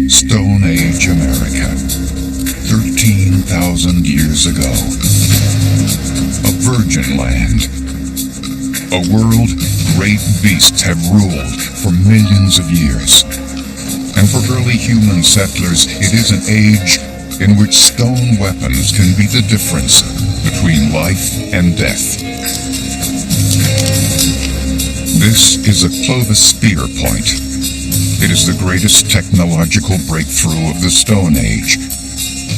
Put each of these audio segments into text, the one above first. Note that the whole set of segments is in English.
Stone Age America, 13,000 years ago. A virgin land. A world great beasts have ruled for millions of years. And for early human settlers, it is an age in which stone weapons can be the difference between life and death. This is a Clovis spear point. It is the greatest technological breakthrough of the Stone Age,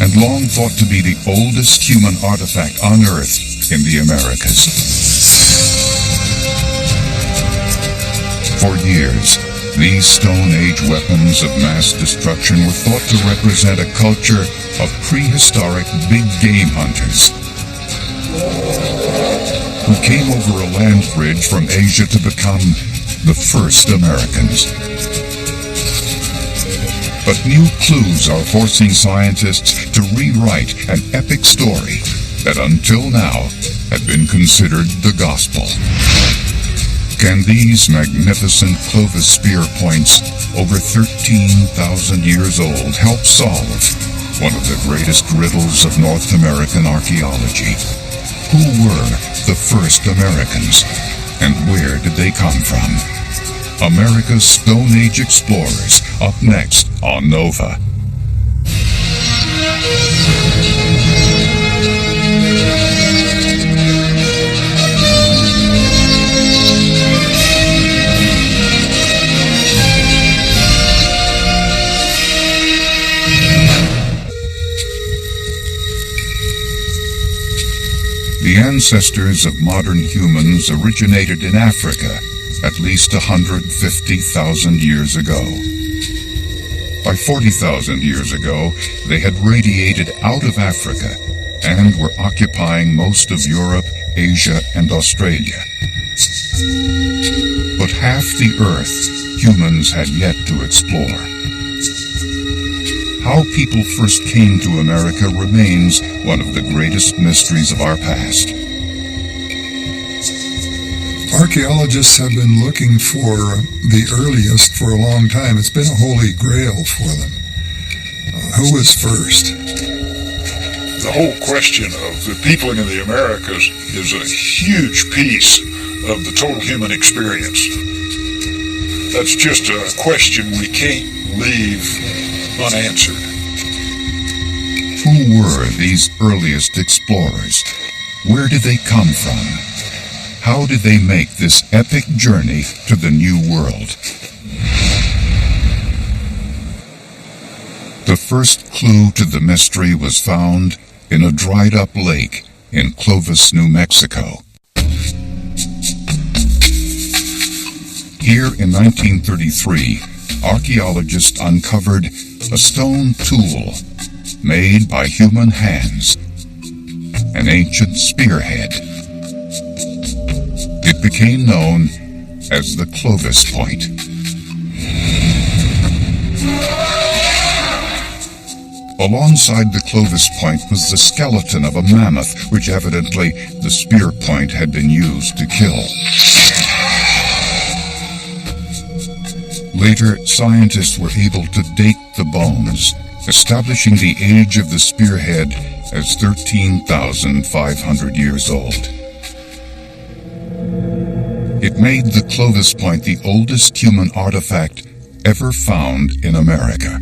and long thought to be the oldest human artifact unearthed in the Americas. For years, these Stone Age weapons of mass destruction were thought to represent a culture of prehistoric big game hunters who came over a land bridge from Asia to become the first Americans. But new clues are forcing scientists to rewrite an epic story that until now had been considered the gospel. Can these magnificent Clovis spear points, over 13,000 years old, help solve one of the greatest riddles of North American archaeology? Who were the first Americans, and where did they come from? America's Stone Age Explorers, up next on Nova. The ancestors of modern humans originated in Africa at least 150,000 years ago. By 40,000 years ago, they had radiated out of Africa and were occupying most of Europe, Asia, and Australia. But half the Earth humans had yet to explore. How people first came to America remains one of the greatest mysteries of our past. Archaeologists have been looking for the earliest for a long time. It's been a holy grail for them. Who was first? The whole question of the peopling of the Americas is a huge piece of the total human experience. That's just a question we can't leave unanswered. Who were these earliest explorers? Where did they come from? How did they make this epic journey to the New World? The first clue to the mystery was found in a dried-up lake in Clovis, New Mexico. Here in 1933, archaeologists uncovered a stone tool made by human hands, an ancient spearhead. It became known as the Clovis Point. Alongside the Clovis Point was the skeleton of a mammoth, which evidently the spear point had been used to kill. Later, scientists were able to date the bones, establishing the age of the spearhead as 13,500 years old. It made the Clovis Point the oldest human artifact ever found in America.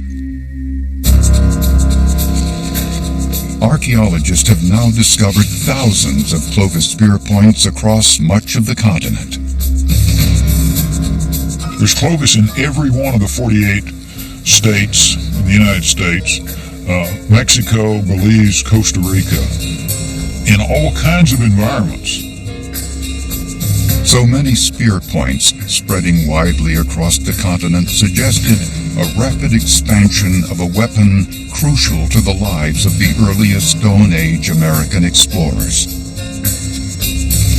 Archaeologists have now discovered thousands of Clovis spear points across much of the continent. There's Clovis in every one of the 48 states in the United States, Mexico, Belize, Costa Rica, in all kinds of environments. So many spear points spreading widely across the continent suggested a rapid expansion of a weapon crucial to the lives of the earliest Stone Age American explorers.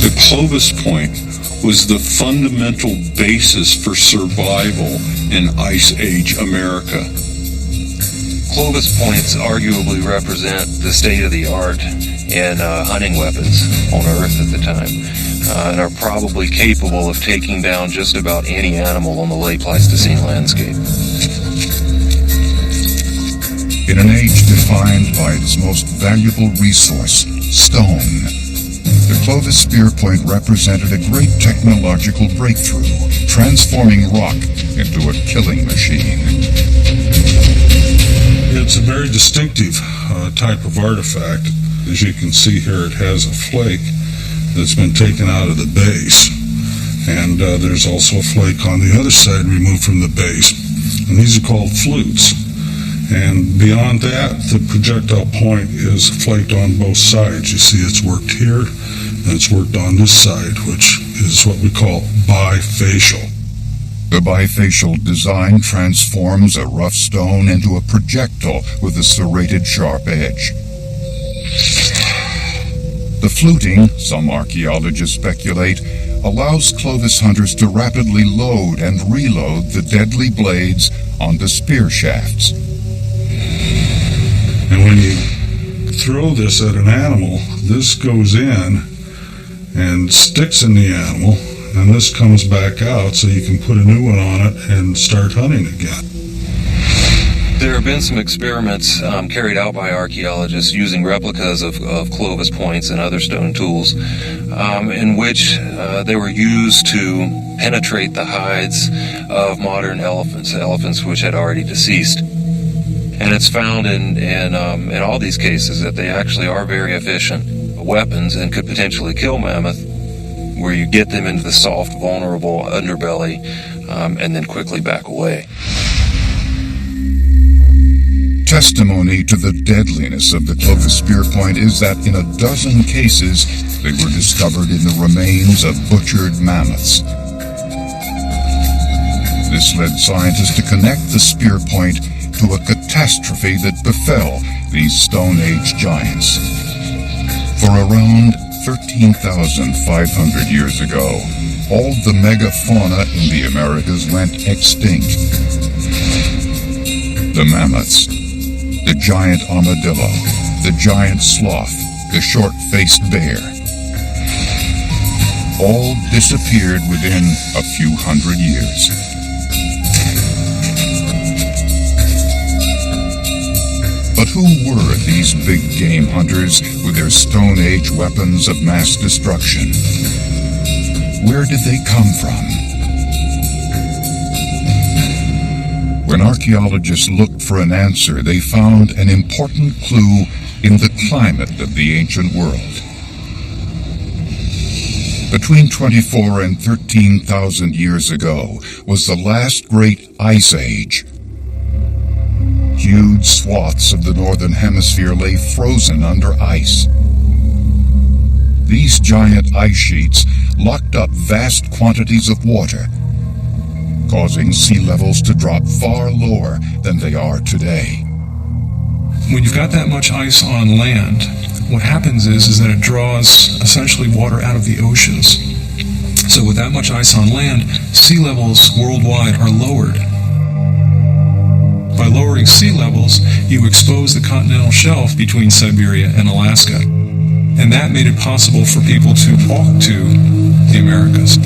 The Clovis Point was the fundamental basis for survival in Ice Age America. Clovis points arguably represent the state of the art in hunting weapons on Earth at the time. and are probably capable of taking down just about any animal on the late Pleistocene landscape. In an age defined by its most valuable resource, stone, the Clovis Spear Point represented a great technological breakthrough, transforming rock into a killing machine. It's a very distinctive type of artifact. As you can see here, it has a flake that's been taken out of the base. And there's also a flake on the other side removed from the base. And these are called flutes. And beyond that, the projectile point is flaked on both sides. You see it's worked here, and it's worked on this side, which is what we call bifacial. The bifacial design transforms a rough stone into a projectile with a serrated sharp edge. The fluting, some archaeologists speculate, allows Clovis hunters to rapidly load and reload the deadly blades onto spear shafts. And when you throw this at an animal, this goes in and sticks in the animal, and this comes back out so you can put a new one on it and start hunting again. There have been some experiments carried out by archaeologists using replicas of Clovis points and other stone tools in which they were used to penetrate the hides of modern elephants which had already deceased. And it's found in all these cases that they actually are very efficient weapons and could potentially kill mammoth, where you get them into the soft, vulnerable underbelly and then quickly back away. Testimony to the deadliness of the Clovis Spear Point is that in a dozen cases they were discovered in the remains of butchered mammoths. This led scientists to connect the spear point to a catastrophe that befell these Stone Age giants. For around 13,500 years ago, all the megafauna in the Americas went extinct. The mammoths, the giant armadillo, the giant sloth, the short-faced bear, all disappeared within a few hundred years. But who were these big game hunters with their Stone Age weapons of mass destruction? Where did they come from? When archaeologists looked for an answer, they found an important clue in the climate of the ancient world. Between 24 and 13,000 years ago was the last great ice age. Huge swaths of the northern hemisphere lay frozen under ice. These giant ice sheets locked up vast quantities of water, causing sea levels to drop far lower than they are today. When you've got that much ice on land, what happens is that it draws essentially water out of the oceans. So with that much ice on land, sea levels worldwide are lowered. By lowering sea levels, you expose the continental shelf between Siberia and Alaska. And that made it possible for people to walk to the Americas.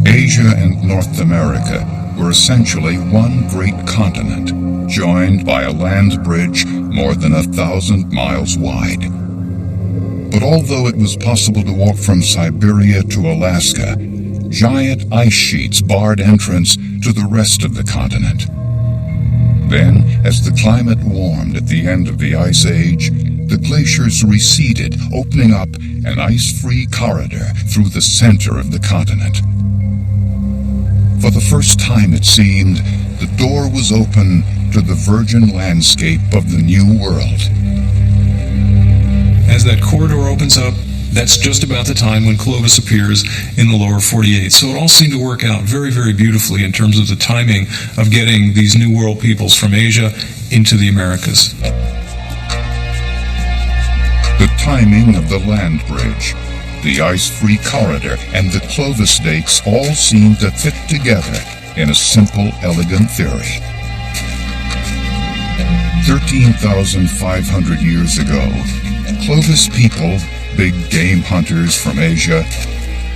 Asia and North America were essentially one great continent, joined by a land bridge more than 1,000 miles wide. But although it was possible to walk from Siberia to Alaska, giant ice sheets barred entrance to the rest of the continent. Then, as the climate warmed at the end of the Ice Age, the glaciers receded, opening up an ice-free corridor through the center of the continent. For the first time, it seemed, the door was open to the virgin landscape of the New World. As that corridor opens up, that's just about the time when Clovis appears in the lower 48. So it all seemed to work out very, very beautifully in terms of the timing of getting these New World peoples from Asia into the Americas. The timing of the land bridge, the ice-free corridor, and the Clovis stakes all seemed to fit together in a simple, elegant theory. 13,500 years ago, Clovis people big game hunters from Asia,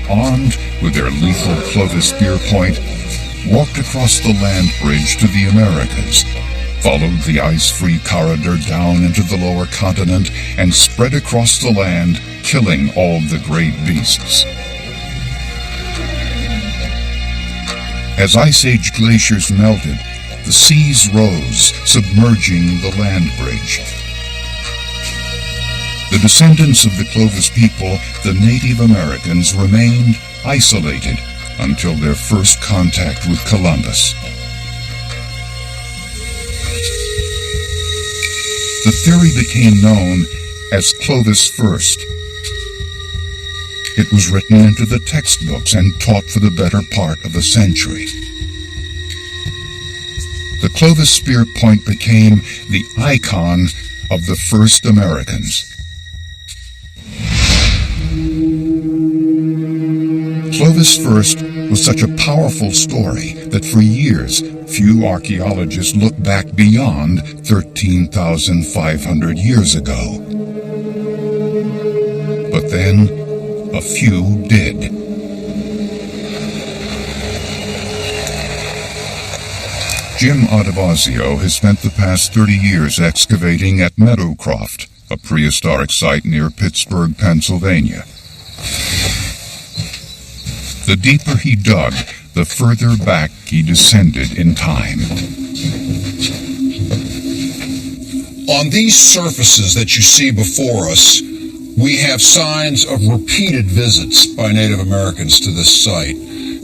armed with their lethal Clovis spear point, walked across the land bridge to the Americas, followed the ice-free corridor down into the lower continent, and spread across the land, killing all the great beasts. As Ice Age glaciers melted, the seas rose, submerging the land bridge. The descendants of the Clovis people, the Native Americans, remained isolated until their first contact with Columbus. The theory became known as Clovis First. It was written into the textbooks and taught for the better part of a century. The Clovis spear point became the icon of the first Americans. Clovis First was such a powerful story that for years few archaeologists looked back beyond 13,500 years ago. But then, a few did. Jim Adivasio has spent the past 30 years excavating at Meadowcroft, a prehistoric site near Pittsburgh, Pennsylvania. The deeper he dug, the further back he descended in time. On these surfaces that you see before us, we have signs of repeated visits by Native Americans to this site.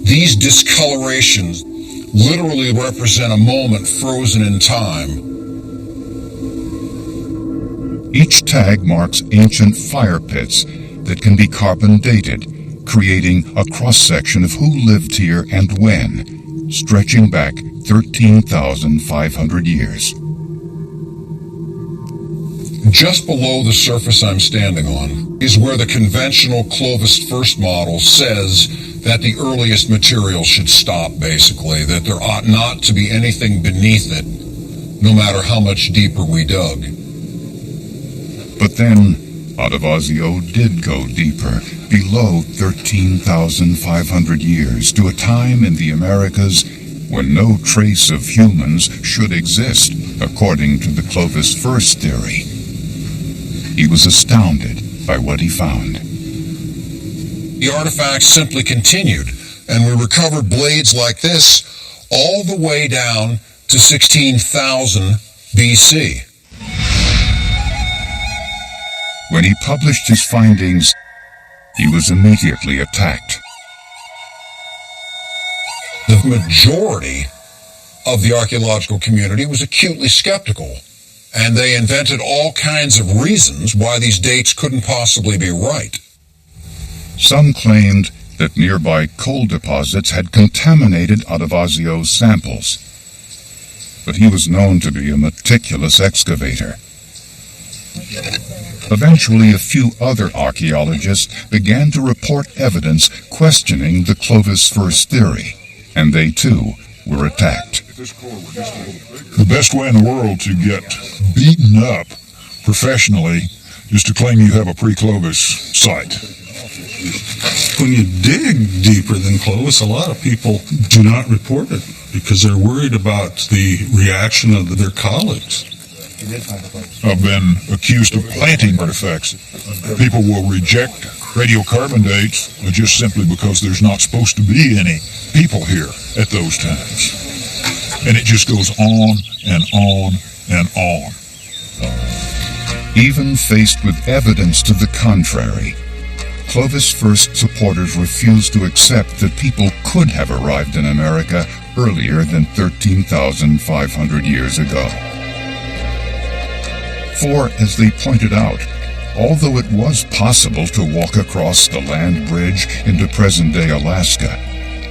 These discolorations literally represent a moment frozen in time. Each tag marks ancient fire pits that can be carbon dated, creating a cross-section of who lived here and when, stretching back 13,500 years. Just below the surface I'm standing on is where the conventional Clovis First model says that the earliest material should stop, basically, that there ought not to be anything beneath it, no matter how much deeper we dug. But then, Adivasio did go deeper, below 13,500 years, to a time in the Americas when no trace of humans should exist, according to the Clovis First theory. He was astounded by what he found. The artifacts simply continued, and we recovered blades like this all the way down to 16,000 BC. When he published his findings, he was immediately attacked. The majority of the archaeological community was acutely skeptical, and they invented all kinds of reasons why these dates couldn't possibly be right. Some claimed that nearby coal deposits had contaminated Adivasio's samples, but he was known to be a meticulous excavator. Eventually, a few other archaeologists began to report evidence questioning the Clovis First theory, and they too were attacked. The best way in the world to get beaten up professionally is to claim you have a pre-Clovis site. When you dig deeper than Clovis, a lot of people do not report it because they're worried about the reaction of their colleagues. I've been accused of planting artifacts. People will reject radiocarbon dates just simply because there's not supposed to be any people here at those times. And it just goes on and on and on. Even faced with evidence to the contrary, Clovis First supporters refused to accept that people could have arrived in America earlier than 13,500 years ago. For, as they pointed out, although it was possible to walk across the land bridge into present-day Alaska,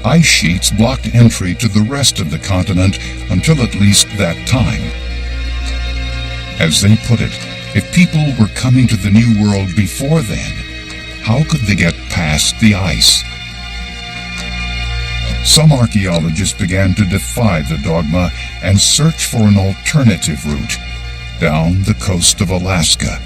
ice sheets blocked entry to the rest of the continent until at least that time. As they put it, if people were coming to the New World before then, how could they get past the ice? Some archaeologists began to defy the dogma and search for an alternative route down the coast of Alaska.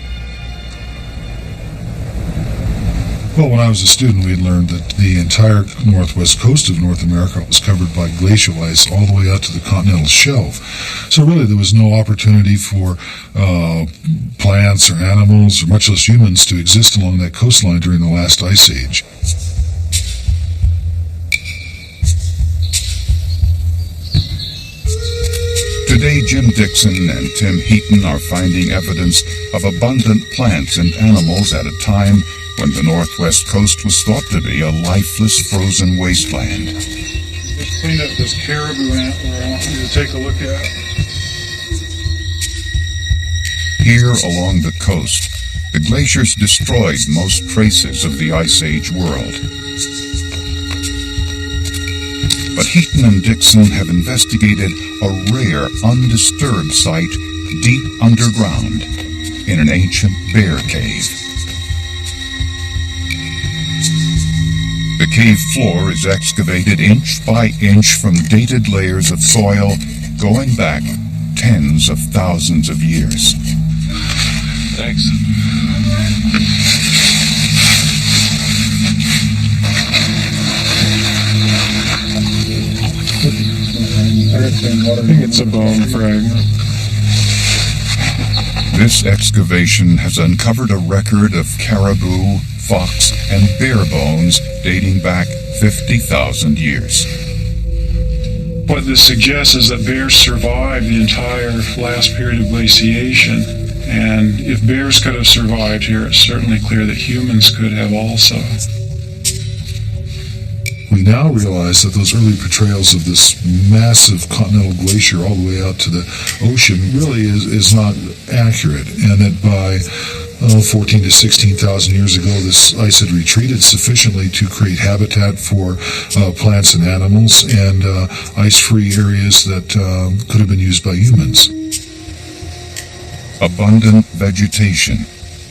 Well, when I was a student, we learned that the entire northwest coast of North America was covered by glacial ice all the way out to the continental shelf. So really there was no opportunity for plants or animals, or much less humans, to exist along that coastline during the last ice age. Today, Jim Dixon and Tim Heaton are finding evidence of abundant plants and animals at a time when the northwest coast was thought to be a lifeless, frozen wasteland. Just cleaned up this caribou antler I want you to take a look at. Here along the coast, the glaciers destroyed most traces of the Ice Age world. But Heaton and Dixon have investigated a rare, undisturbed site deep underground in an ancient bear cave. The cave floor is excavated inch by inch from dated layers of soil going back tens of thousands of years. Thanks. I think it's a bone fragment. This excavation has uncovered a record of caribou, fox, and bear bones dating back 50,000 years. What this suggests is that bears survived the entire last period of glaciation, and if bears could have survived here, it's certainly clear that humans could have also. We now realize that those early portrayals of this massive continental glacier all the way out to the ocean really is not accurate, and that by 14 to 16,000 years ago, this ice had retreated sufficiently to create habitat for plants and animals and ice-free areas that could have been used by humans. Abundant vegetation,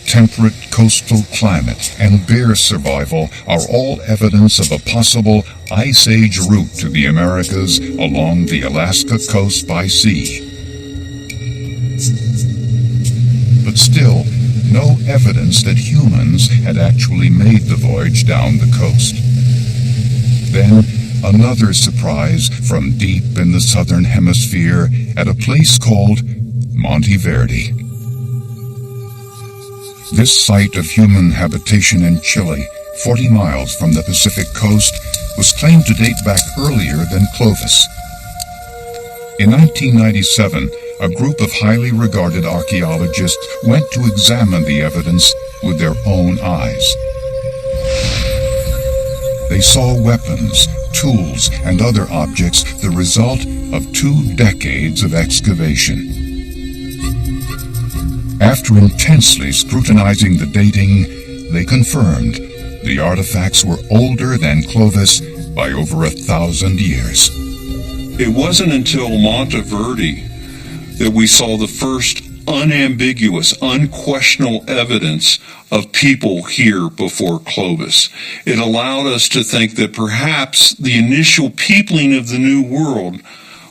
temperate coastal climate, and bear survival are all evidence of a possible Ice Age route to the Americas along the Alaska coast by sea. But still, no evidence that humans had actually made the voyage down the coast. Then, another surprise from deep in the southern hemisphere at a place called Monte Verde. This site of human habitation in Chile, 40 miles from the Pacific coast, was claimed to date back earlier than Clovis. In 1997, a group of highly regarded archaeologists went to examine the evidence with their own eyes. They saw weapons, tools, and other objects, the result of 2 decades of excavation. After intensely scrutinizing the dating, they confirmed the artifacts were older than Clovis by over 1,000 years. It wasn't until Monte Verde that we saw the first unambiguous, unquestionable evidence of people here before Clovis. It allowed us to think that perhaps the initial peopling of the New World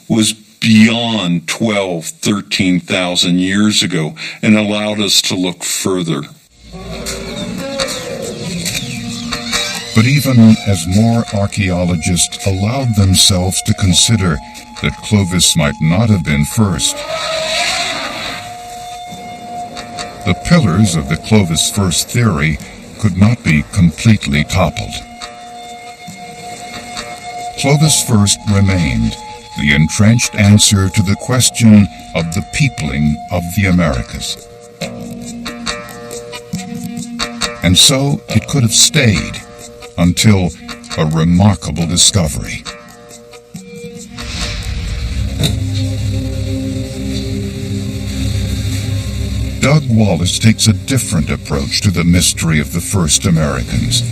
was beyond 12, 13,000 years ago, and allowed us to look further. But even as more archaeologists allowed themselves to consider that Clovis might not have been first, the pillars of the Clovis first theory could not be completely toppled. Clovis first remained the entrenched answer to the question of the peopling of the Americas. And so it could have stayed until a remarkable discovery. Doug Wallace takes a different approach to the mystery of the first Americans.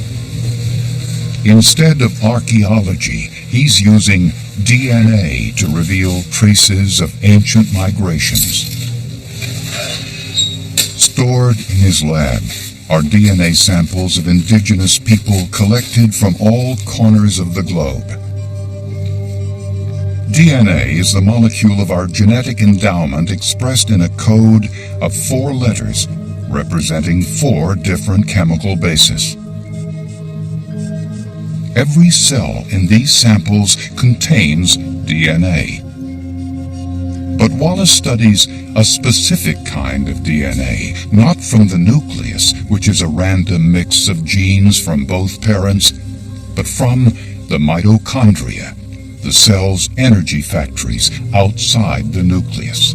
Instead of archaeology, he's using DNA to reveal traces of ancient migrations. Stored in his lab are DNA samples of indigenous people collected from all corners of the globe. DNA is the molecule of our genetic endowment expressed in a code of 4 letters representing 4 different chemical bases. Every cell in these samples contains DNA. But Wallace studies a specific kind of DNA, not from the nucleus, which is a random mix of genes from both parents, but from the mitochondria, the cell's energy factories outside the nucleus.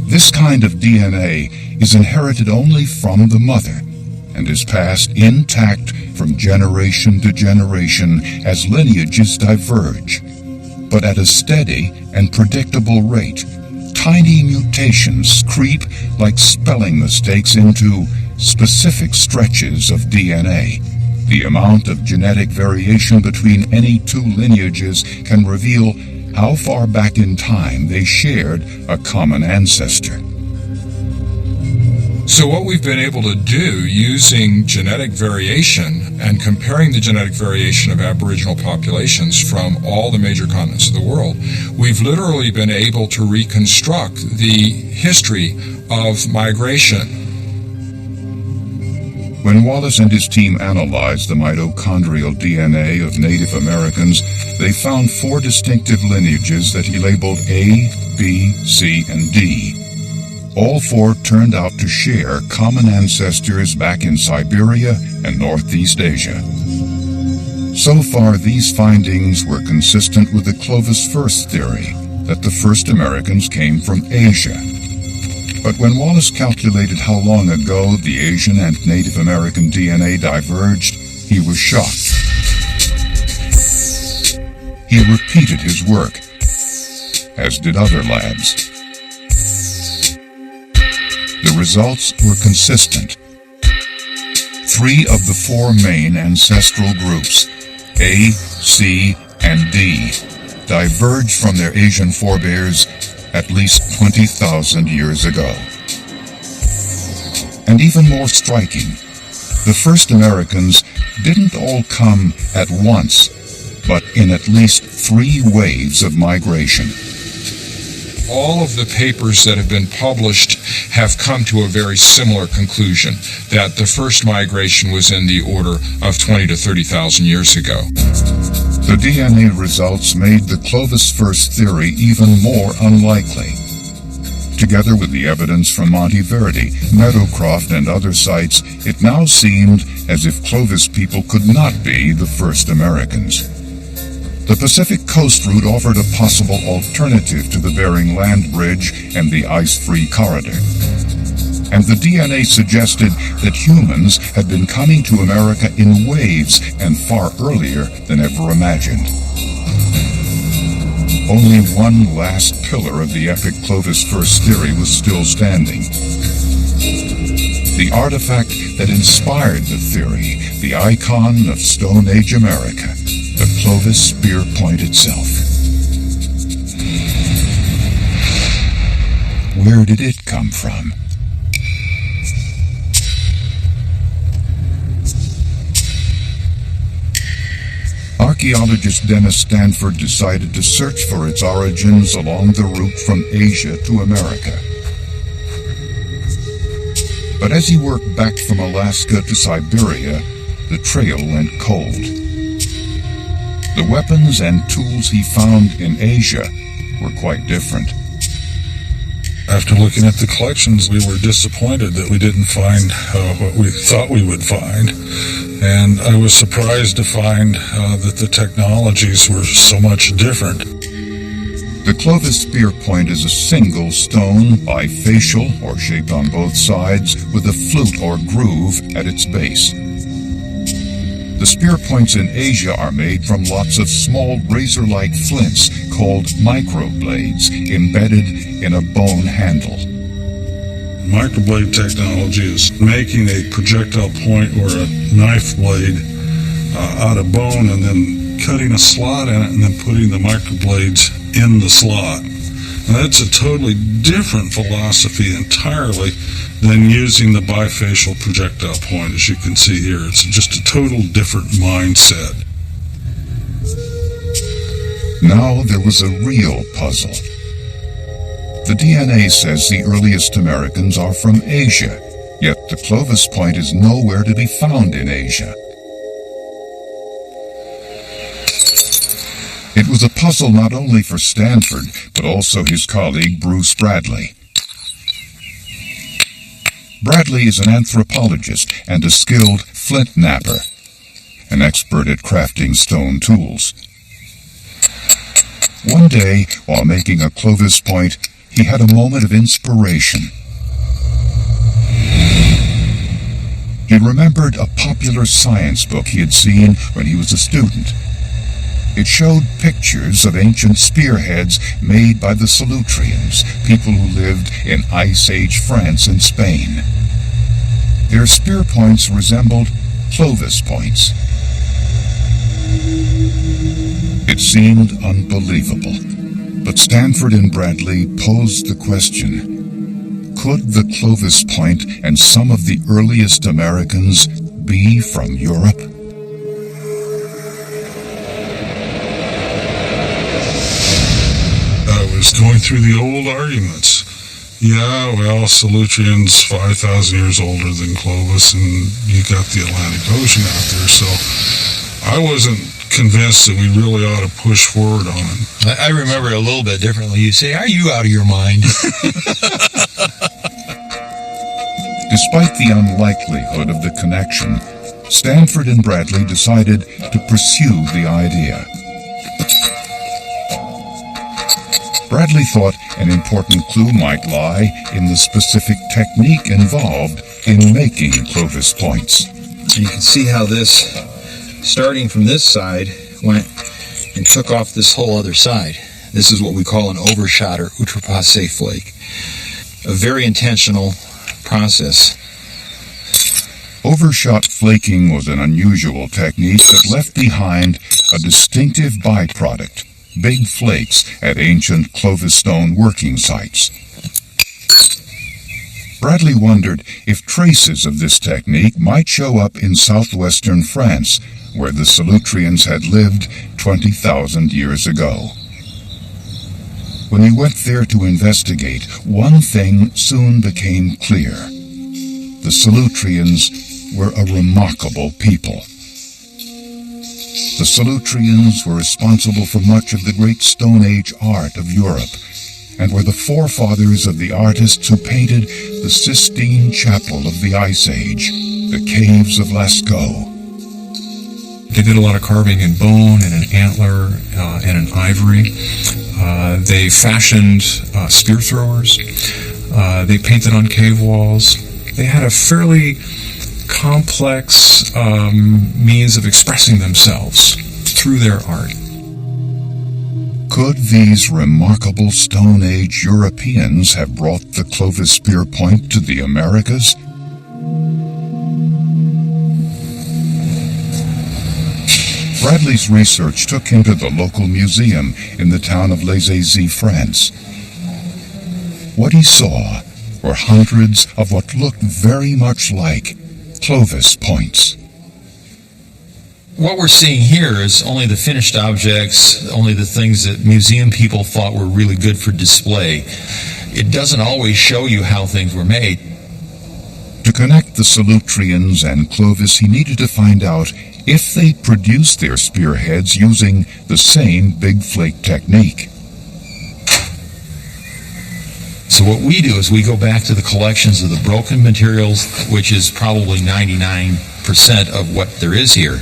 This kind of DNA is inherited only from the mother and is passed intact from generation to generation as lineages diverge. But at a steady and predictable rate, tiny mutations creep like spelling mistakes into specific stretches of DNA. The amount of genetic variation between any two lineages can reveal how far back in time they shared a common ancestor. So what we've been able to do using genetic variation and comparing the genetic variation of Aboriginal populations from all the major continents of the world, we've literally been able to reconstruct the history of migration. When Wallace and his team analyzed the mitochondrial DNA of Native Americans, they found 4 distinctive lineages that he labeled A, B, C, and D. All 4 turned out to share common ancestors back in Siberia and Northeast Asia. So far, these findings were consistent with the Clovis First theory that the first Americans came from Asia. But when Wallace calculated how long ago the Asian and Native American DNA diverged, he was shocked. He repeated his work, as did other labs. The results were consistent. 3 of the 4 main ancestral groups, A, C, and D, diverged from their Asian forebears at least 20,000 years ago. And even more striking, the first Americans didn't all come at once, but in at least 3 waves of migration. All of the papers that have been published have come to a very similar conclusion, that the first migration was in the order of 20 to 30,000 years ago. The DNA results made the Clovis First theory even more unlikely. Together with the evidence from Monteverdi, Meadowcroft, and other sites, it now seemed as if Clovis people could not be the first Americans. The Pacific Coast Route offered a possible alternative to the Bering Land Bridge and the ice-free corridor. And the DNA suggested that humans had been coming to America in waves and far earlier than ever imagined. Only one last pillar of the epic Clovis First theory was still standing. The artifact that inspired the theory, the icon of Stone Age America, the Clovis Spear Point itself. Where did it come from? Archaeologist Dennis Stanford decided to search for its origins along the route from Asia to America. But as he worked back from Alaska to Siberia, the trail went cold. The weapons and tools he found in Asia were quite different. After looking at the collections, we were disappointed that we didn't find what we thought we would find. And I was surprised to find that the technologies were so much different. The Clovis Spear Point is a single stone, bifacial, or shaped on both sides, with a flute or groove at its base. The spear points in Asia are made from lots of small razor-like flints called microblades embedded in a bone handle. Microblade technology is making a projectile point or a knife blade out of bone and then cutting a slot in it and then putting the microblades in the slot. Now, that's a totally different philosophy entirely than using the bifacial projectile point, as you can see here. It's just a total different mindset. Now there was a real puzzle. The DNA says the earliest Americans are from Asia, yet the Clovis Point is nowhere to be found in Asia. was a puzzle not only for Stanford, but also his colleague Bruce Bradley. Bradley is an anthropologist and a skilled flint knapper, an expert at crafting stone tools. One day, while making a Clovis point, he had a moment of inspiration. He remembered a popular science book he had seen when he was a student. It showed pictures of ancient spearheads made by the Solutreans, people who lived in Ice Age France and Spain. Their spear points resembled Clovis points. It seemed unbelievable, but Stanford and Bradley posed the question, could the Clovis point and some of the earliest Americans be from Europe? Going through the old arguments. Yeah, well, Solutreans 5,000 years older than Clovis, and you got the Atlantic Ocean out there, so I wasn't convinced that we really ought to push forward on it. I remember it a little bit differently. You say, are you out of your mind? Despite the unlikelihood of the connection, Stanford and Bradley decided to pursue the idea. Bradley thought an important clue might lie in the specific technique involved in making Clovis points. You can see how this, starting from this side, went and took off this whole other side. This is what we call an overshot or outrepassé flake. A very intentional process. Overshot flaking was an unusual technique that left behind a distinctive byproduct, big flakes at ancient Clovis stone working sites. Bradley wondered if traces of this technique might show up in southwestern France, where the Solutreans had lived 20,000 years ago. When he went there to investigate, one thing soon became clear. The Solutreans were a remarkable people. The Solutreans were responsible for much of the great Stone Age art of Europe, and were the forefathers of the artists who painted the Sistine Chapel of the Ice Age, the caves of Lascaux. They did a lot of carving in bone and in antler and in ivory. They fashioned spear throwers. They painted on cave walls. They had a fairly complex means of expressing themselves through their art. Could these remarkable Stone Age Europeans have brought the Clovis spear point to the Americas? Bradley's research took him to the local museum in the town of Les Aisies, France. What he saw were hundreds of what looked very much like Clovis points. What we're seeing here is only the finished objects, only the things that museum people thought were really good for display. It doesn't always show you how things were made. To connect the Solutreans and Clovis, he needed to find out if they produced their spearheads using the same big flake technique. So what we do is we go back to the collections of the broken materials, which is probably 99% of what there is here.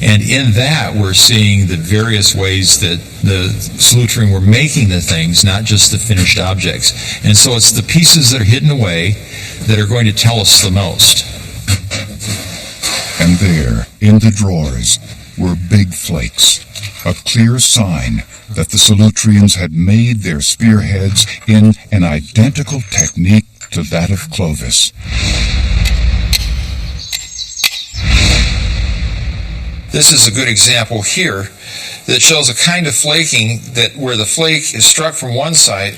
And in that, we're seeing the various ways that the Solutrean were making the things, not just the finished objects. And so it's the pieces that are hidden away that are going to tell us the most. And there, in the drawers, were big flakes, a clear sign that the Solutreans had made their spearheads in an identical technique to that of Clovis. This is a good example here that shows a kind of flaking that where the flake is struck from one side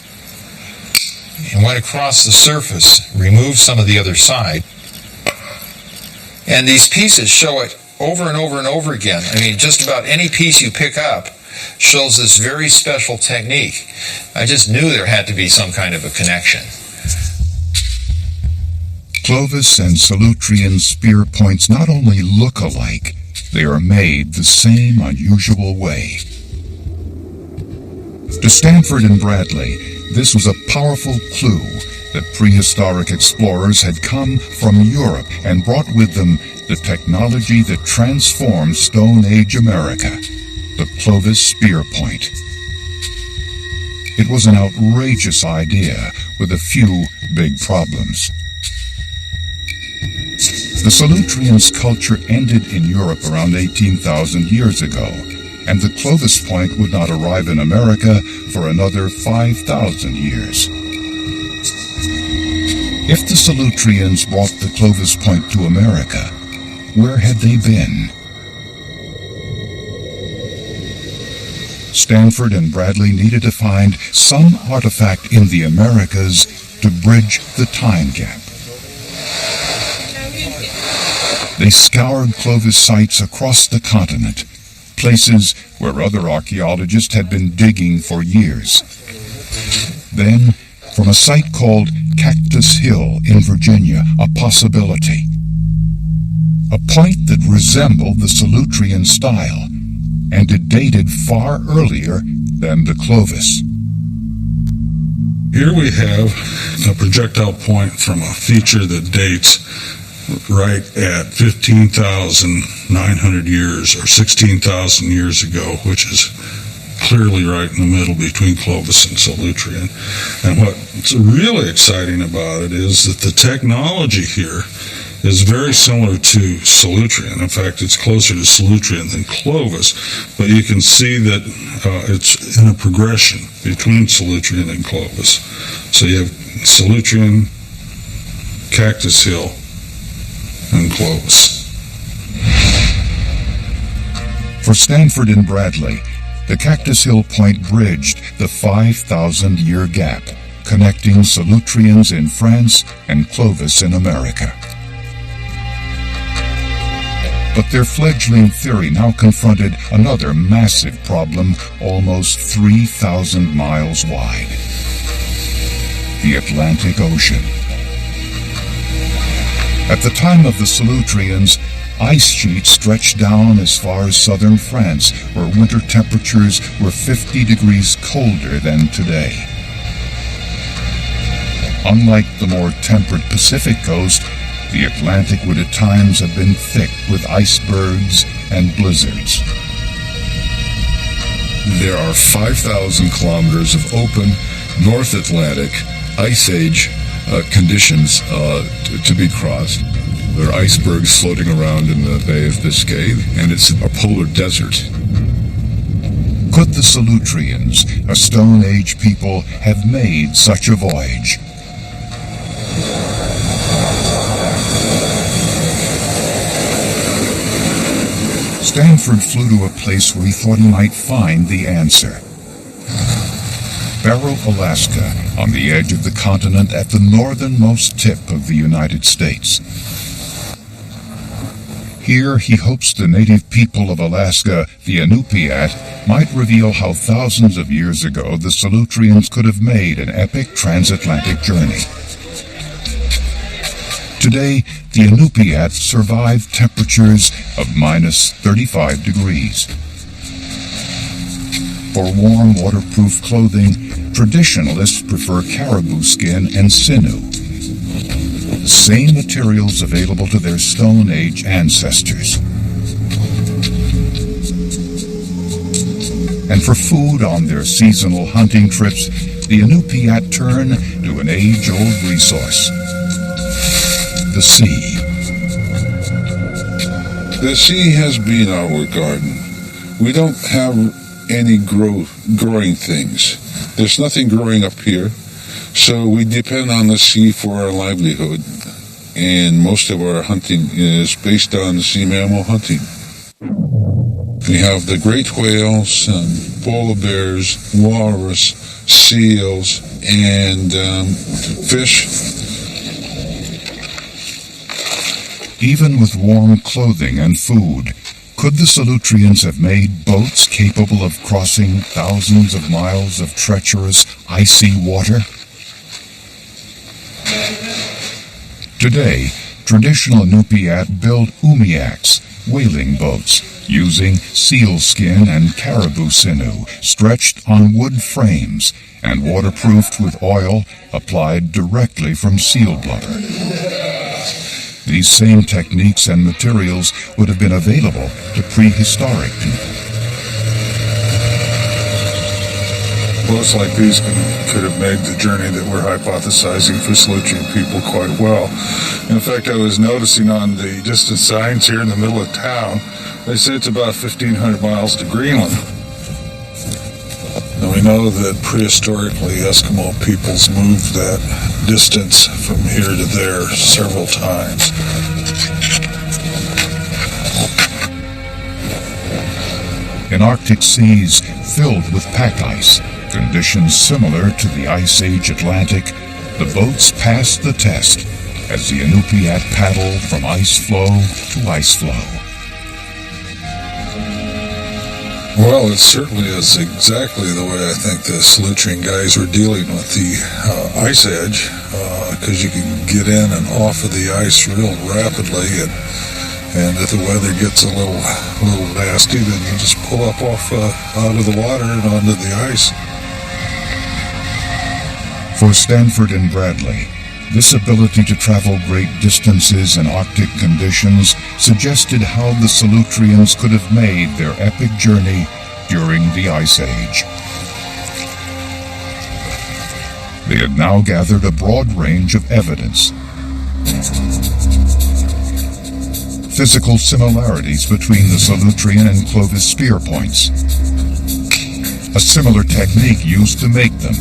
and went across the surface, removed some of the other side. And these pieces show it over and over and over again. I mean, just about any piece you pick up shows this very special technique. I just knew there had to be some kind of a connection. Clovis and Solutrean spear points not only look alike, they are made the same unusual way. To Stanford and Bradley, this was a powerful clue that prehistoric explorers had come from Europe and brought with them the technology that transformed Stone Age America, the Clovis Spear Point. It was an outrageous idea with a few big problems. The Solutreans' culture ended in Europe around 18,000 years ago, and the Clovis Point would not arrive in America for another 5,000 years. If the Solutreans brought the Clovis Point to America, where had they been? Stanford and Bradley needed to find some artifact in the Americas to bridge the time gap. They scoured Clovis sites across the continent, places where other archaeologists had been digging for years. Then, from a site called Cactus Hill in Virginia, a possibility. A point that resembled the Solutrean style, and it dated far earlier than the Clovis. Here we have a projectile point from a feature that dates right at 15,900 years or 16,000 years ago, which is clearly right in the middle between Clovis and Solutrean. And what's really exciting about it is that the technology here is very similar to Solutrean. In fact, it's closer to Solutrean than Clovis, but you can see that it's in a progression between Solutrean and Clovis. So you have Solutrean, Cactus Hill, and Clovis. For Stanford and Bradley, the Cactus Hill Point bridged the 5,000-year gap, connecting Solutreans in France and Clovis in America. But their fledgling theory now confronted another massive problem almost 3,000 miles wide: the Atlantic Ocean. At the time of the Solutreans, ice sheets stretched down as far as southern France, where winter temperatures were 50 degrees colder than today. Unlike the more temperate Pacific coast, the Atlantic would at times have been thick with icebergs and blizzards. There are 5,000 kilometers of open North Atlantic ice age conditions to be crossed. There are icebergs floating around in the Bay of Biscay, and it's a polar desert. Could the Solutreans, a Stone Age people, have made such a voyage? Stanford flew to a place where he thought he might find the answer. Barrow, Alaska, on the edge of the continent at the northernmost tip of the United States. Here he hopes the native people of Alaska, the Inupiat, might reveal how thousands of years ago the Solutreans could have made an epic transatlantic journey. Today, the Inupiat survive temperatures of minus 35 degrees. For warm, waterproof clothing, traditionalists prefer caribou skin and sinew, the same materials available to their Stone Age ancestors. And for food on their seasonal hunting trips, the Inupiat turn to an age-old resource: the sea. The sea has been our garden. We don't have any growing things. There's nothing growing up here, so we depend on the sea for our livelihood, and most of our hunting is based on sea mammal hunting. We have the great whales, polar bears, walrus, seals, and fish. Even with warm clothing and food, could the Solutreans have made boats capable of crossing thousands of miles of treacherous, icy water? Today, traditional Inupiat build umiaks, whaling boats, using seal skin and caribou sinew stretched on wood frames and waterproofed with oil applied directly from seal blubber. These same techniques and materials would have been available to prehistoric people. Boats like these could have made the journey that we're hypothesizing for Solutrean people quite well. In fact, I was noticing on the distance signs here in the middle of town, they say it's about 1,500 miles to Greenland. And we know that prehistorically Eskimo peoples moved that distance from here to there several times. In Arctic seas filled with pack ice, conditions similar to the Ice Age Atlantic, the boats passed the test as the Inupiat paddled from ice floe to ice floe. Well, it certainly is exactly the way I think the Solutrean guys were dealing with the ice edge, because you can get in and off of the ice real rapidly, and if the weather gets a little nasty, then you just pull up off out of the water and onto the ice. For Stanford and Bradley, this ability to travel great distances in Arctic conditions suggested how the Solutreans could have made their epic journey during the Ice Age. They had now gathered a broad range of evidence. Physical similarities between the Solutrean and Clovis spear points. A similar technique used to make them.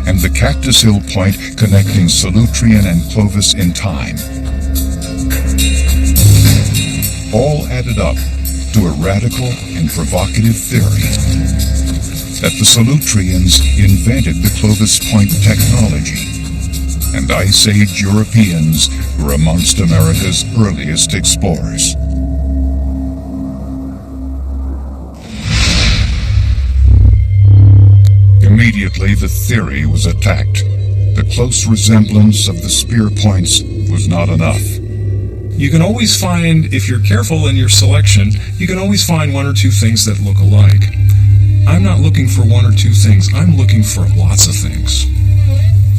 And the Cactus Hill Point connecting Solutrean and Clovis in time. All added up to a radical and provocative theory that the Solutreans invented the Clovis Point technology, and Ice Age Europeans were amongst America's earliest explorers. Immediately, the theory was attacked. The close resemblance of the spear points was not enough. You can always find, if you're careful in your selection, you can always find one or two things that look alike. I'm not looking for one or two things. I'm looking for lots of things.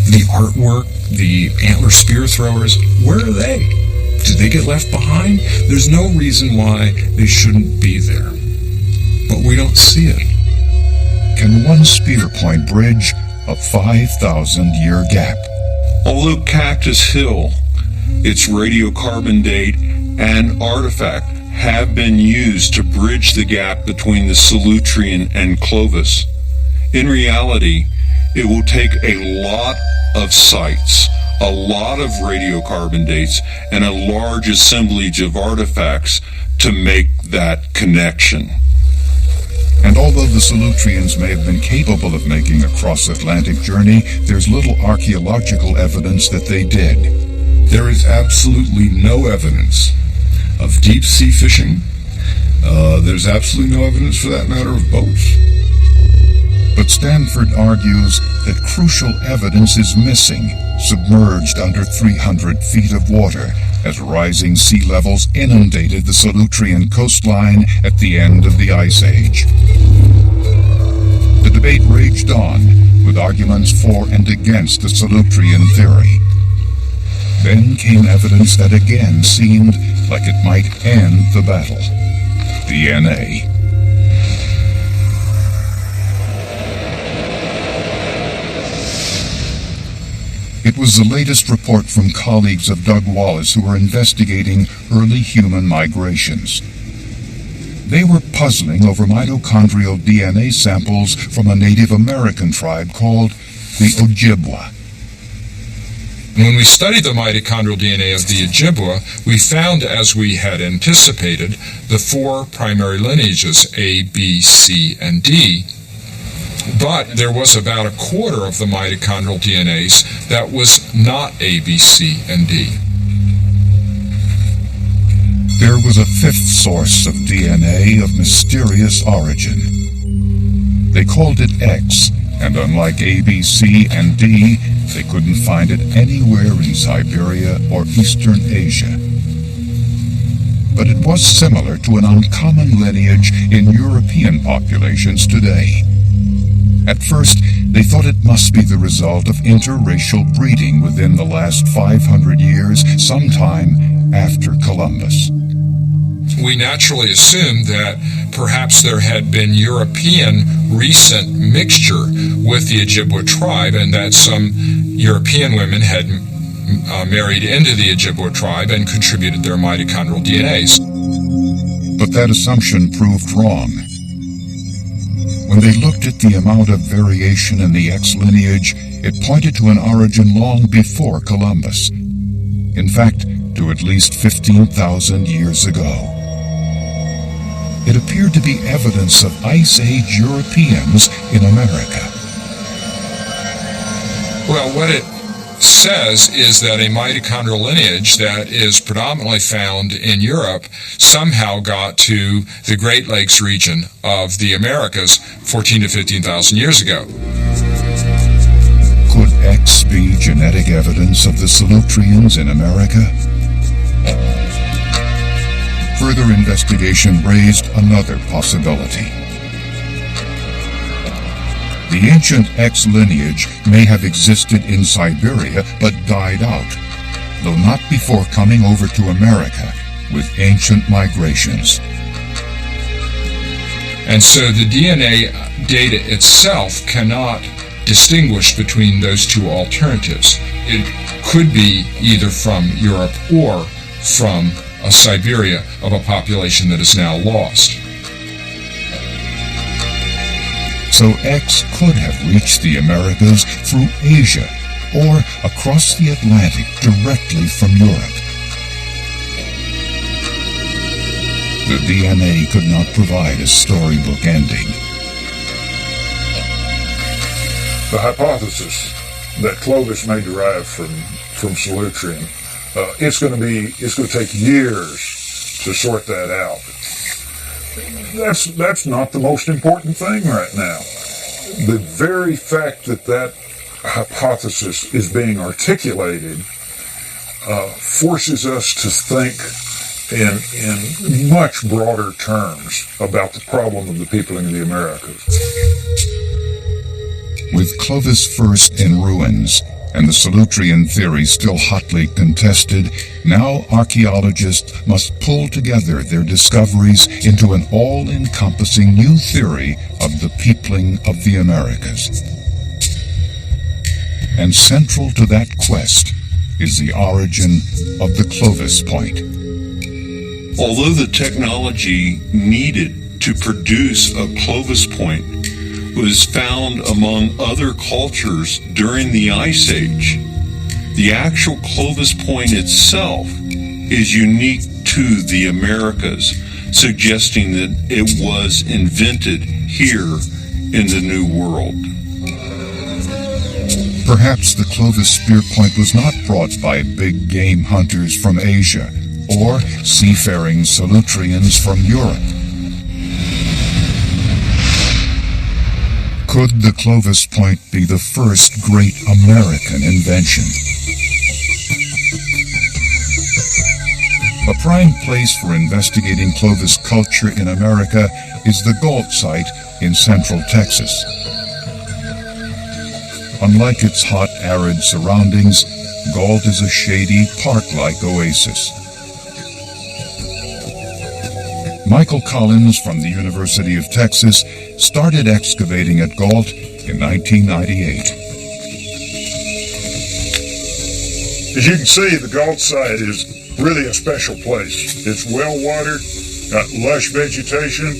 The artwork, the antler spear throwers, where are they? Did they get left behind? There's no reason why they shouldn't be there. But we don't see it. Can one spear point bridge a 5,000-year gap? Although Cactus Hill, its radiocarbon date and artifact have been used to bridge the gap between the Solutrean and Clovis, in reality, it will take a lot of sites, a lot of radiocarbon dates, and a large assemblage of artifacts to make that connection. And although the Solutreans may have been capable of making a cross-Atlantic journey, there's little archaeological evidence that they did. There is absolutely no evidence of deep-sea fishing. There's absolutely no evidence, for that matter, of boats. But Stanford argues that crucial evidence is missing, submerged under 300 feet of water, as rising sea levels inundated the Solutrean coastline at the end of the Ice Age. The debate raged on, with arguments for and against the Solutrean theory. Then came evidence that again seemed like it might end the battle. DNA. It was the latest report from colleagues of Doug Wallace who were investigating early human migrations. They were puzzling over mitochondrial DNA samples from a Native American tribe called the Ojibwa. When we studied the mitochondrial DNA of the Ojibwa, we found, as we had anticipated, the four primary lineages, A, B, C, and D. But there was about a quarter of the mitochondrial DNAs that was not A, B, C, and D. There was a fifth source of DNA of mysterious origin. They called it X, and unlike A, B, C, and D, they couldn't find it anywhere in Siberia or Eastern Asia. but it was similar to an uncommon lineage in European populations today. At first, they thought it must be the result of interracial breeding within the last 500 years, sometime after Columbus. We naturally assumed that perhaps there had been European recent mixture with the Ojibwa tribe, and that some European women had married into the Ojibwa tribe and contributed their mitochondrial DNAs. But that assumption proved wrong. When they looked at the amount of variation in the X lineage, it pointed to an origin long before Columbus. In fact, to at least 15,000 years ago. It appeared to be evidence of Ice Age Europeans in America. Well, what it says is that a mitochondrial lineage that is predominantly found in Europe somehow got to the Great Lakes region of the Americas 14 to 15,000 years ago. Could X be genetic evidence of the Solutreans in America? Further investigation raised another possibility. The ancient X lineage may have existed in Siberia but died out, though not before coming over to America with ancient migrations. And so the DNA data itself cannot distinguish between those two alternatives. It could be either from Europe or from Siberia, of a population that is now lost. So X could have reached the Americas through Asia or across the Atlantic directly from Europe. The DNA could not provide a storybook ending. The hypothesis that Clovis may derive from Solutrean, it's going to take years to sort that out. That's not the most important thing right now. The very fact that hypothesis is being articulated forces us to think in much broader terms about the problem of the peopling of the Americas. With Clovis first in ruins, and the Solutrean theory still hotly contested, now archaeologists must pull together their discoveries into an all-encompassing new theory of the peopling of the Americas. And central to that quest is the origin of the Clovis Point. Although the technology needed to produce a Clovis Point was found among other cultures during the Ice Age, the actual Clovis Point itself is unique to the Americas, suggesting that it was invented here in the New World. Perhaps the Clovis Spear Point was not brought by big game hunters from Asia or seafaring Solutreans from Europe. Could the Clovis Point be the first great American invention? A prime place for investigating Clovis culture in America is the Galt site in central Texas. Unlike its hot, arid surroundings, Galt is a shady, park-like oasis. Michael Collins from the University of Texas started excavating at Galt in 1998. As you can see, the Galt site is really a special place. It's well watered, got lush vegetation,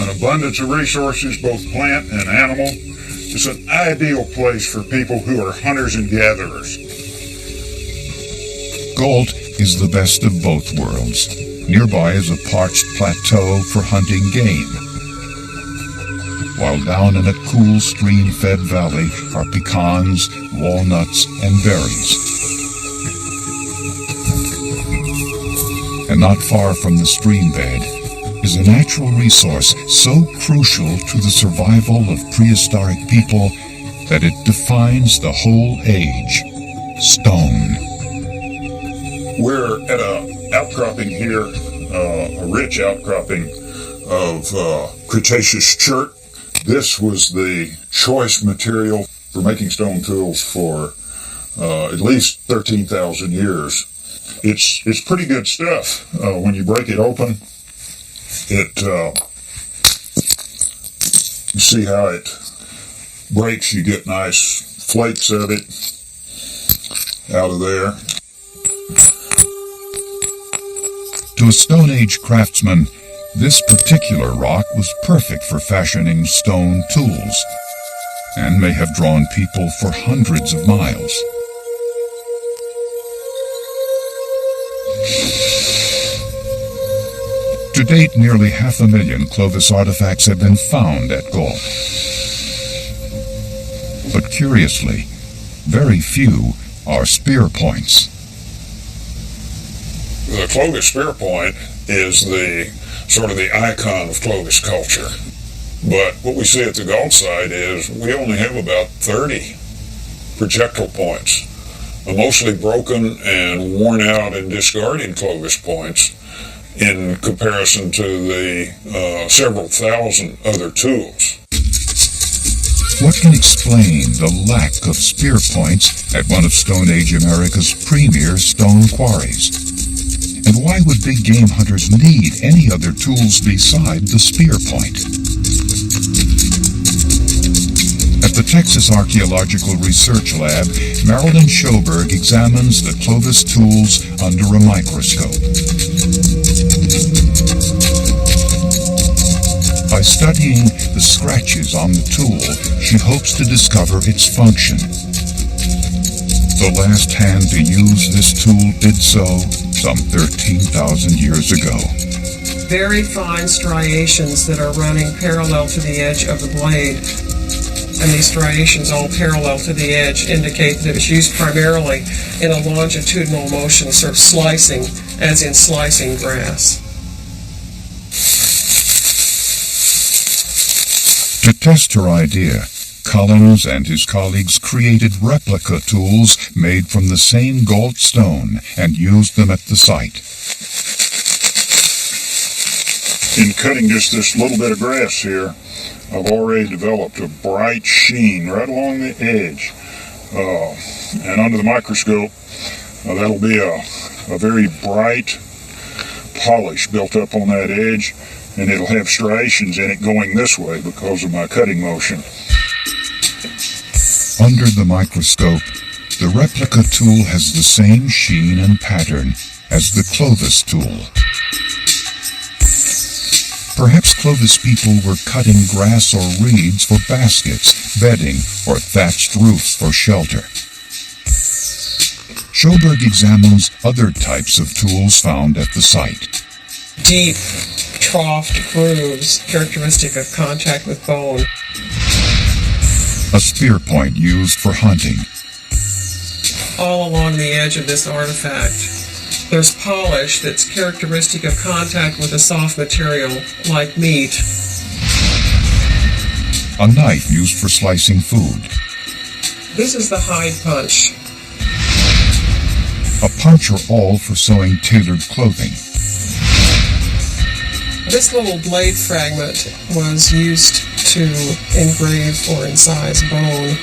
an abundance of resources, both plant and animal. It's an ideal place for people who are hunters and gatherers. Galt is the best of both worlds. Nearby is a parched plateau for hunting game, while down in a cool stream-fed valley are pecans, walnuts, and berries. And not far from the stream bed is a natural resource so crucial to the survival of prehistoric people that it defines the whole age: stone. We're at an outcropping here a rich outcropping of Cretaceous chert. This was the choice material for making stone tools for at least 13,000 years. It's pretty good stuff. When you break it open, you see how it breaks. You get nice flakes of it out of there. To a Stone Age craftsman, this particular rock was perfect for fashioning stone tools, and may have drawn people for hundreds of miles. To date, nearly 500,000 Clovis artifacts have been found at Gault. But curiously, very few are spear points. The Clovis spear point is the sort of the icon of Clovis culture. But what we see at the Gault site is we only have about 30 projectile points, mostly broken and worn out and discarded Clovis points in comparison to the several thousand other tools. What can explain the lack of spear points at one of Stone Age America's premier stone quarries? And why would big game hunters need any other tools beside the spear point? At the Texas Archaeological Research Lab, Marilyn Schoberg examines the Clovis tools under a microscope. By studying the scratches on the tool, she hopes to discover its function. The last hand to use this tool did so some 13,000 years ago. Very fine striations that are running parallel to the edge of the blade. And these striations all parallel to the edge indicate that it was used primarily in a longitudinal motion, sort of slicing, as in slicing grass. To test her idea, Collins and his colleagues created replica tools made from the same Gault stone and used them at the site. In cutting just this little bit of grass here, I've already developed a bright sheen right along the edge. And under the microscope, that'll be a very bright polish built up on that edge, and it'll have striations in it going this way because of my cutting motion. Under the microscope, the replica tool has the same sheen and pattern as the Clovis tool. Perhaps Clovis people were cutting grass or reeds for baskets, bedding, or thatched roofs for shelter. Schoberg examines other types of tools found at the site. Deep, troughed grooves, characteristic of contact with bone. A spear point used for hunting. All along the edge of this artifact, there's polish that's characteristic of contact with a soft material, like meat. A knife used for slicing food. This is the hide punch. A punch or awl for sewing tailored clothing. This little blade fragment was used to engrave or incise bone.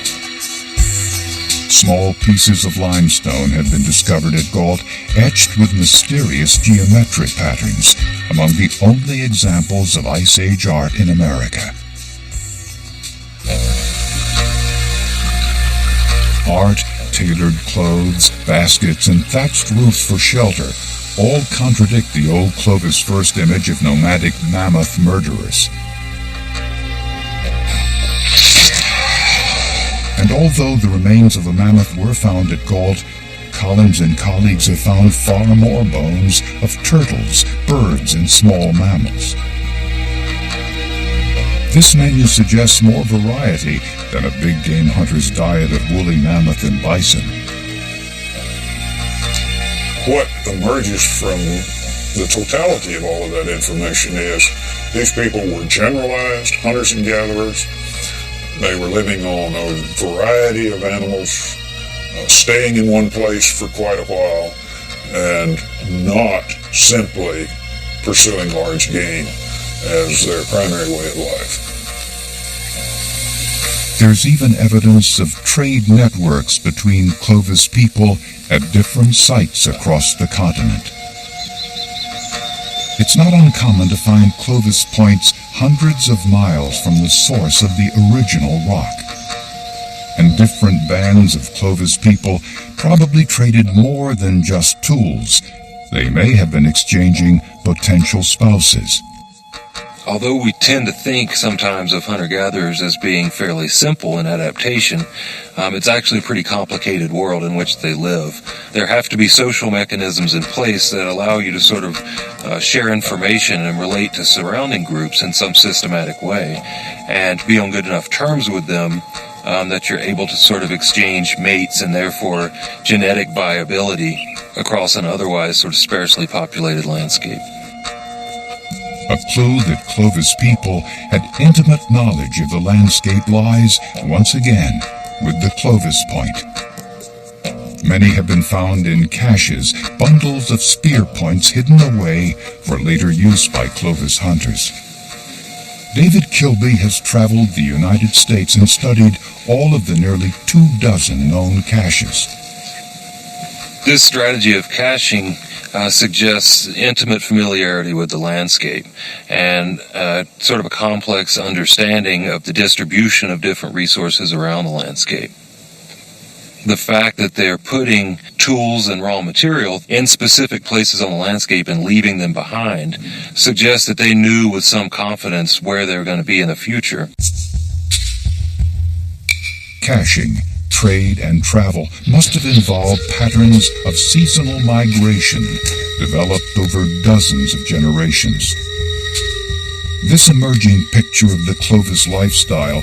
Small pieces of limestone have been discovered at Gault, etched with mysterious geometric patterns, among the only examples of Ice Age art in America. Art, tailored clothes, baskets, and thatched roofs for shelter all contradict the old Clovis first image of nomadic mammoth murderers. And although the remains of a mammoth were found at Gault, Collins and colleagues have found far more bones of turtles, birds, and small mammals. This menu suggests more variety than a big game hunter's diet of woolly mammoth and bison. What emerges from the totality of all of that information is these people were generalized hunters and gatherers. They were living on a variety of animals, staying in one place for quite a while, and not simply pursuing large game as their primary way of life. There's even evidence of trade networks between Clovis people at different sites across the continent. It's not uncommon to find Clovis points hundreds of miles from the source of the original rock. And different bands of Clovis people probably traded more than just tools. They may have been exchanging potential spouses. Although we tend to think sometimes of hunter-gatherers as being fairly simple in adaptation, it's actually a pretty complicated world in which they live. There have to be social mechanisms in place that allow you to sort of share information and relate to surrounding groups in some systematic way, and be on good enough terms with them that you're able to sort of exchange mates and therefore genetic viability across an otherwise sort of sparsely populated landscape. A clue that Clovis people had intimate knowledge of the landscape lies, once again, with the Clovis point. Many have been found in caches, bundles of spear points hidden away for later use by Clovis hunters. David Kilby has traveled the United States and studied all of the nearly 24 known caches. This strategy of caching suggests intimate familiarity with the landscape and sort of a complex understanding of the distribution of different resources around the landscape. The fact that they're putting tools and raw material in specific places on the landscape and leaving them behind suggests that they knew with some confidence where they were going to be in the future. Caching, trade, and travel must have involved patterns of seasonal migration developed over dozens of generations. This emerging picture of the Clovis lifestyle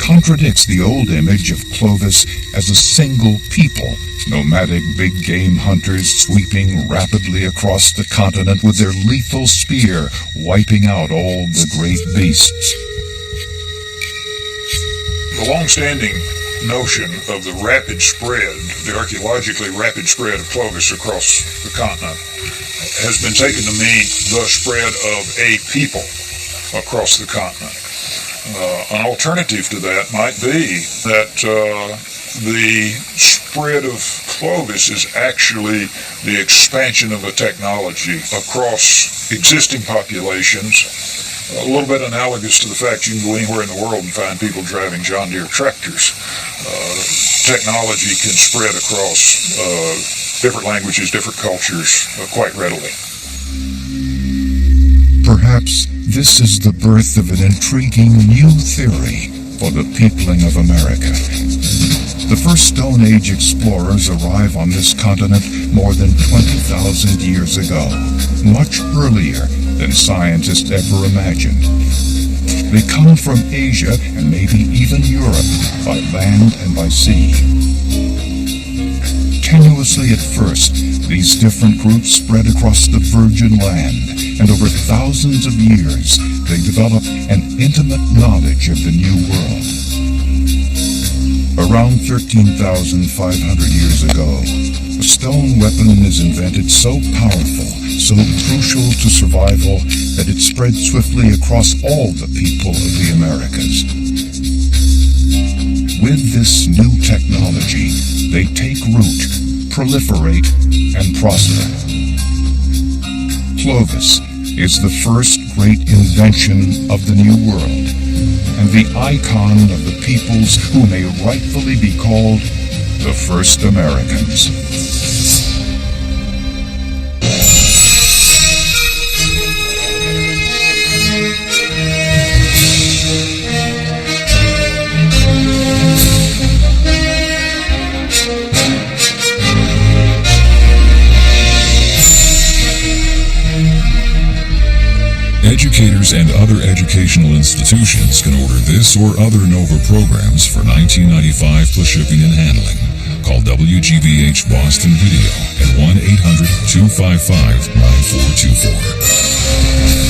contradicts the old image of Clovis as a single people, nomadic big game hunters sweeping rapidly across the continent with their lethal spear, wiping out all the great beasts. The long-standing notion of the rapid spread, the archaeologically rapid spread of Clovis across the continent, has been taken to mean the spread of a people across the continent. An alternative to that might be that the spread of Clovis is actually the expansion of a technology across existing populations, a little bit analogous to the fact you can go anywhere in the world and find people driving John Deere tractors. Technology can spread across different languages, different cultures quite readily. Perhaps this is the birth of an intriguing new theory for the peopling of America. The first Stone Age explorers arrive on this continent more than 20,000 years ago, much earlier than scientists ever imagined. They come from Asia and maybe even Europe, by land and by sea. Tenuously at first, these different groups spread across the virgin land, and over thousands of years, they develop an intimate knowledge of the New World. Around 13,500 years ago, a stone weapon is invented so powerful, so crucial to survival, that it spread swiftly across all the people of the Americas. With this new technology, they take root, proliferate, and prosper. Clovis is the first great invention of the New World, and the icon of the peoples who may rightfully be called the first Americans. Educators and other educational institutions can order this or other NOVA programs for $19.95 plus shipping and handling. Call WGBH Boston Video at 1-800-255-9424.